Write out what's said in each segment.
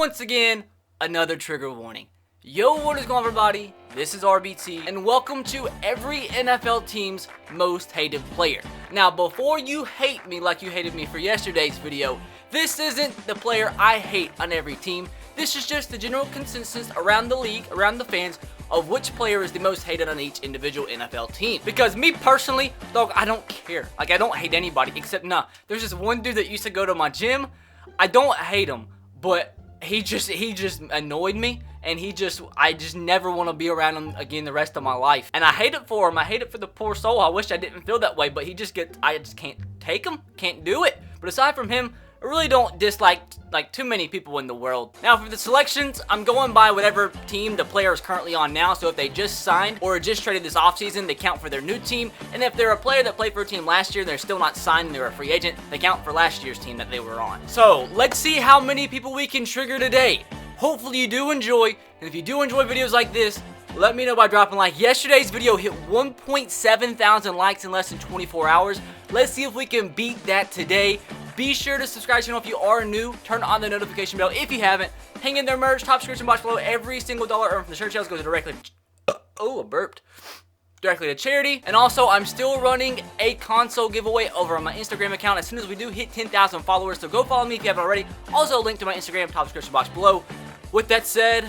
once again, another trigger warning. Yo, what is going on, everybody? This is RBT, and welcome to every NFL team's most hated player. Now, before you hate me like you hated me for yesterday's video, this isn't the player I hate on every team. This is just the general consensus around the league, around the fans, of which player is the most hated on each individual NFL team. Because me personally, dog, I don't care. Like, I don't hate anybody, except, there's this one dude that used to go to my gym. I don't hate him, but he just annoyed me, and I just never want to be around him again the rest of my life. And I hate it for him. I hate it for the poor soul. I wish I didn't feel that way, but I just can't take him, can't do it. But aside from him, I really don't dislike too many people in the world. Now for the selections, I'm going by whatever team the player is currently on now. So if they just signed or just traded this offseason, they count for their new team. And if they're a player that played for a team last year and they're still not signed and they're a free agent, they count for last year's team that they were on. So let's see how many people we can trigger today. Hopefully you do enjoy, and if you do enjoy videos like this, let me know by dropping a like. Yesterday's video hit 1.7 thousand likes in less than 24 hours. Let's see if we can beat that today. Be sure to subscribe to the channel if you are new. Turn on the notification bell if you haven't. Hang in there, merch. Top description box below. Every single dollar earned from the shirt sales goes directly directly to charity. And also, I'm still running a console giveaway over on my Instagram account as soon as we do hit 10,000 followers. So go follow me if you haven't already. Also, link to my Instagram, top description box below. With that said,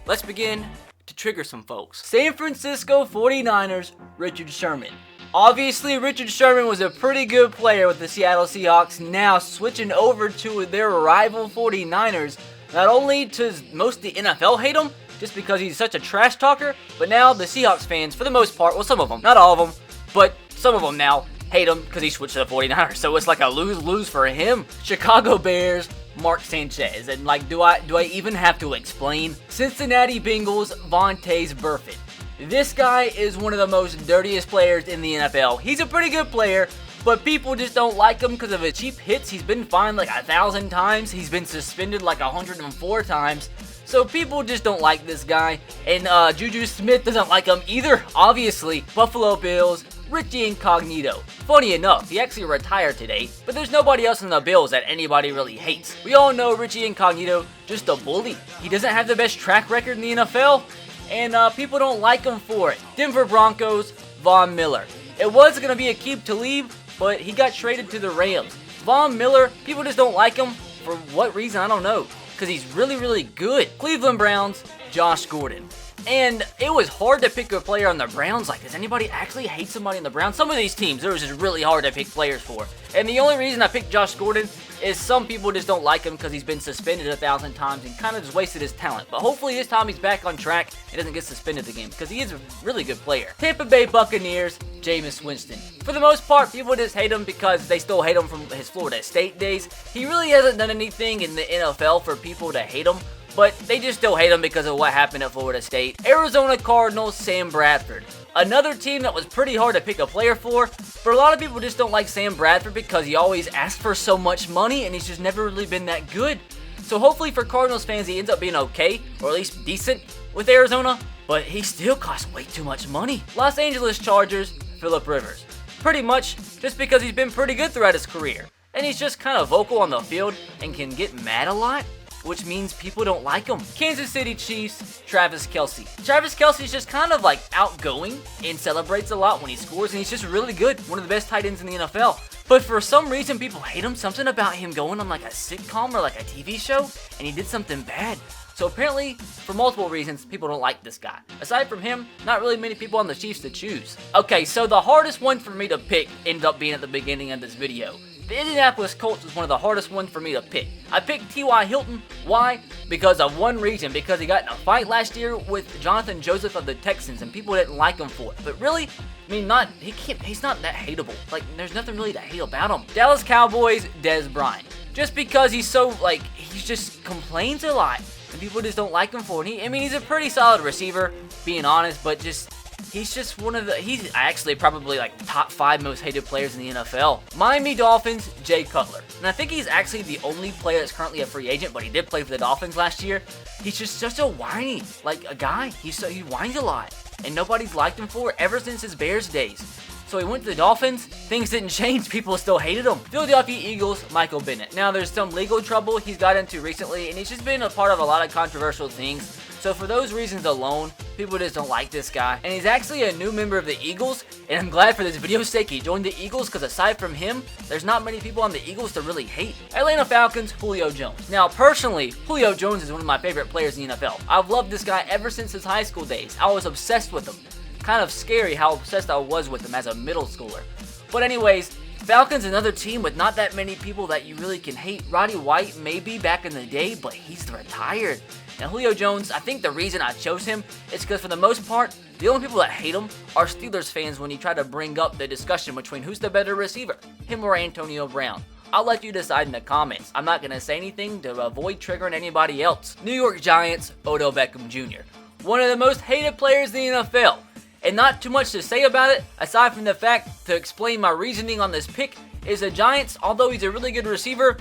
let's begin to trigger some folks. San Francisco 49ers, Richard Sherman. Obviously, Richard Sherman was a pretty good player with the Seattle Seahawks. Now, switching over to their rival 49ers, not only does most of the NFL hate him, just because he's such a trash talker, but now the Seahawks fans, for the most part, well, some of them, not all of them, but some of them now hate him because he switched to the 49ers. So it's like a lose-lose for him. Chicago Bears, Mark Sanchez. And do I even have to explain? Cincinnati Bengals, Vontaze Burfict. This guy is one of the most dirtiest players in the NFL. He's a pretty good player, but people just don't like him because of his cheap hits. He's been fined like 1,000 times. He's been suspended like 104 times. So people just don't like this guy. And Juju Smith doesn't like him either, obviously. Buffalo Bills, Richie Incognito. Funny enough, he actually retired today, but there's nobody else in the Bills that anybody really hates. We all know Richie Incognito, just a bully. He doesn't have the best track record in the NFL. And people don't like him for it. Denver Broncos, Von Miller. It was going to be a keep to leave, but he got traded to the Rams. Von Miller, people just don't like him. For what reason, I don't know. Because he's really, really good. Cleveland Browns, Josh Gordon. And it was hard to pick a player on the Browns. Like, does anybody actually hate somebody on the Browns? Some of these teams, it was just really hard to pick players for. And the only reason I picked Josh Gordon is some people just don't like him because he's been suspended 1,000 times and kind of just wasted his talent. But hopefully this time he's back on track and doesn't get suspended again because he is a really good player. Tampa Bay Buccaneers, Jameis Winston. For the most part, people just hate him because they still hate him from his Florida State days. He really hasn't done anything in the NFL for people to hate him, but they just still hate him because of what happened at Florida State. Arizona Cardinals, Sam Bradford. Another team that was pretty hard to pick a player for. For a lot of people just don't like Sam Bradford because he always asks for so much money and he's just never really been that good. So hopefully for Cardinals fans, he ends up being okay, or at least decent with Arizona, but he still costs way too much money. Los Angeles Chargers, Phillip Rivers. Pretty much just because he's been pretty good throughout his career. And he's just kind of vocal on the field and can get mad a lot, which means people don't like him. Kansas City Chiefs, Travis Kelce. Travis Kelce's just kind of like outgoing and celebrates a lot when he scores, and he's just really good. One of the best tight ends in the NFL. But for some reason, people hate him. Something about him going on like a sitcom or like a TV show, and he did something bad. So apparently, for multiple reasons, people don't like this guy. Aside from him, not really many people on the Chiefs to choose. Okay, so the hardest one for me to pick ended up being at the beginning of this video. The Indianapolis Colts was one of the hardest ones for me to pick. I picked T.Y. Hilton. Why? Because of one reason. Because he got in a fight last year with Jonathan Joseph of the Texans, and people didn't like him for it. But really, I mean, he's not that hateable. Like, there's nothing really to hate about him. Dallas Cowboys, Dez Bryant. Just because he's so, he just complains a lot, and people just don't like him for it. He's a pretty solid receiver, being honest, but he's just one of he's actually probably top 5 most hated players in the NFL. Miami Dolphins, Jay Cutler. And I think he's actually the only player that's currently a free agent, but he did play for the Dolphins last year. He's just such a whiny, a guy. He whines a lot, and nobody's liked him for it ever since his Bears days. So So he went to the Dolphins. Things didn't change. People still hated him. Philadelphia Eagles, Michael Bennett. Now, there's some legal trouble he's got into recently, and he's just been a part of a lot of controversial things. So for those reasons alone, people just don't like this guy. And he's actually a new member of the Eagles, and I'm glad for this video's sake he joined the Eagles, because aside from him, there's not many people on the Eagles to really hate. Atlanta Falcons, Julio Jones. Now, personally, Julio Jones is one of my favorite players in the NFL. I've loved this guy ever since his high school days. I was obsessed with him. Kind of scary how obsessed I was with him as a middle schooler. But anyways, Falcons, another team with not that many people that you really can hate. Roddy White, maybe back in the day, but he's retired. And Julio Jones, I think the reason I chose him is because for the most part, the only people that hate him are Steelers fans when you try to bring up the discussion between who's the better receiver, him or Antonio Brown. I'll let you decide in the comments. I'm not going to say anything to avoid triggering anybody else. New York Giants, Odell Beckham Jr. One of the most hated players in the NFL. And not too much to say about it, aside from the fact to explain my reasoning on this pick, is the Giants, although he's a really good receiver,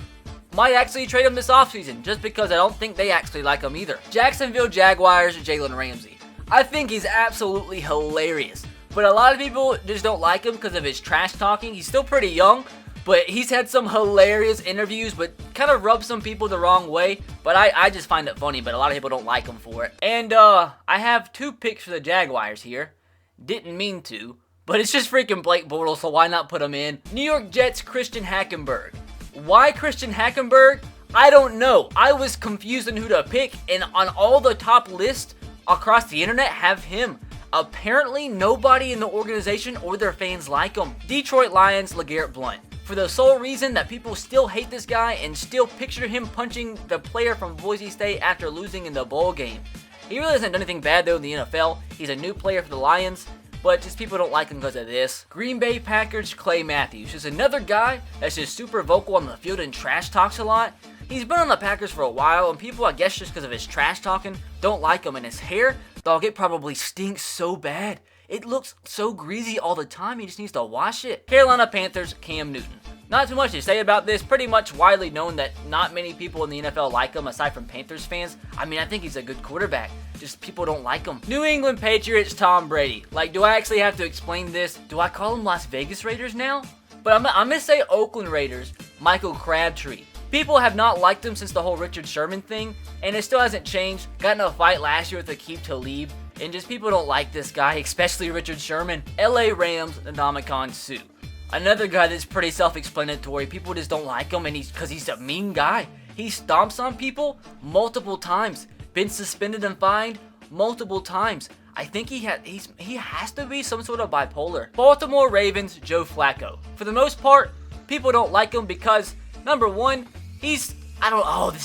might actually trade him this offseason, just because I don't think they actually like him either. Jacksonville Jaguars, Jalen Ramsey. I think he's absolutely hilarious, but a lot of people just don't like him because of his trash talking. He's still pretty young, but he's had some hilarious interviews, but kind of rubs some people the wrong way. But I just find it funny, but a lot of people don't like him for it. And I have two picks for the Jaguars here. Didn't mean to, but it's just freaking Blake Bortles, so why not put him in? New York Jets, Christian Hackenberg. Why Christian Hackenberg? I don't know. I was confused on who to pick, and on all the top lists across the internet have him. Apparently, nobody in the organization or their fans like him. Detroit Lions, LeGarrette Blount. For the sole reason that people still hate this guy and still picture him punching the player from Boise State after losing in the bowl game. He really hasn't done anything bad though in the NFL. He's a new player for the Lions, but just people don't like him because of this. Green Bay Packers, Clay Matthews. Just another guy that's just super vocal on the field and trash talks a lot. He's been on the Packers for a while, and people, I guess just because of his trash talking, don't like him. And his hair, dog, it probably stinks so bad. It looks so greasy all the time, he just needs to wash it. Carolina Panthers, Cam Newton. Not too much to say about this. Pretty much widely known that not many people in the NFL like him aside from Panthers fans. I mean, I think he's a good quarterback. Just people don't like him. New England Patriots, Tom Brady. Like, do I actually have to explain this? Do I call him Las Vegas Raiders now? But I'm going to say Oakland Raiders, Michael Crabtree. People have not liked him since the whole Richard Sherman thing, and it still hasn't changed. Got in a fight last year with Aqib Talib, and just people don't like this guy, especially Richard Sherman. LA Rams, Ndamukong Suh. Another guy that's pretty self-explanatory. People just don't like him, and because he's a mean guy. He stomps on people multiple times. Been suspended and fined multiple times. I think he has to be some sort of bipolar. Baltimore Ravens, Joe Flacco. For the most part, people don't like him because, number one, this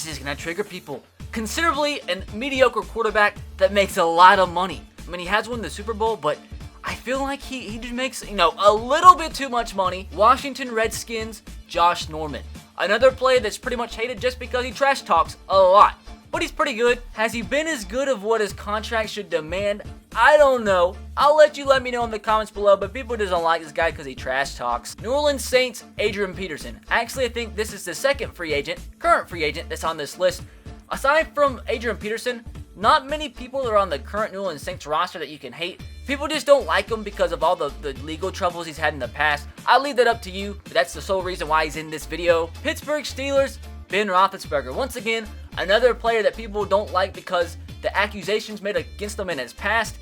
is gonna trigger people. Considerably a mediocre quarterback that makes a lot of money. I mean, he has won the Super Bowl, but I feel like he just makes, a little bit too much money. Washington Redskins, Josh Norman. Another player that's pretty much hated just because he trash talks a lot. But he's pretty good. Has he been as good of what his contract should demand? I don't know. I'll let me know in the comments below, but people just don't like this guy because he trash talks. New Orleans Saints, Adrian Peterson. Actually, I think this is the second current free agent that's on this list. Aside from Adrian Peterson, not many people are on the current New Orleans Saints roster that you can hate. People just don't like him because of all the legal troubles he's had in the past. I'll leave that up to you, but that's the sole reason why he's in this video. Pittsburgh Steelers, Ben Roethlisberger. Once again, another player that people don't like because the accusations made against him in his past.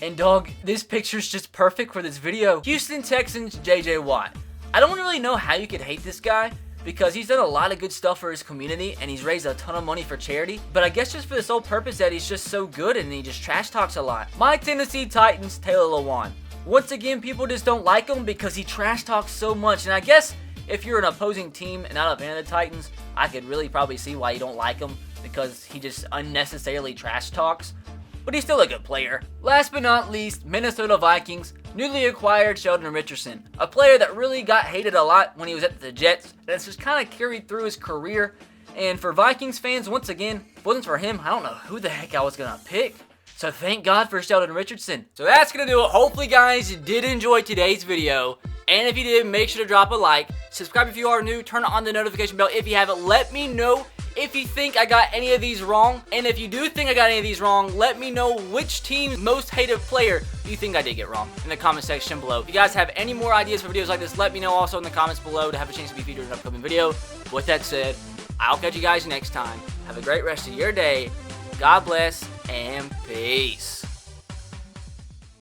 And dog, this picture's just perfect for this video. Houston Texans, JJ Watt. I don't really know how you could hate this guy because he's done a lot of good stuff for his community and he's raised a ton of money for charity. But I guess just for the sole purpose that he's just so good and he just trash talks a lot. My Tennessee Titans, Taylor Lewan. Once again, people just don't like him because he trash talks so much. And I guess if you're an opposing team and not a fan of the Titans, I could really probably see why you don't like him because he just unnecessarily trash talks. But he's still a good player. Last but not least, Minnesota Vikings, newly acquired Sheldon Richardson. A player that really got hated a lot when he was at the Jets. That's just kind of carried through his career. And for Vikings fans, once again, if it wasn't for him, I don't know who the heck I was going to pick. So thank God for Sheldon Richardson. So that's going to do it. Hopefully, guys, you did enjoy today's video. And if you did, make sure to drop a like. Subscribe if you are new. Turn on the notification bell if you haven't. Let me know if you think I got any of these wrong. And if you do think I got any of these wrong, let me know which team's most hated player you think I did get wrong in the comment section below. If you guys have any more ideas for videos like this, let me know also in the comments below to have a chance to be featured in an upcoming video. With that said, I'll catch you guys next time. Have a great rest of your day. God bless and peace.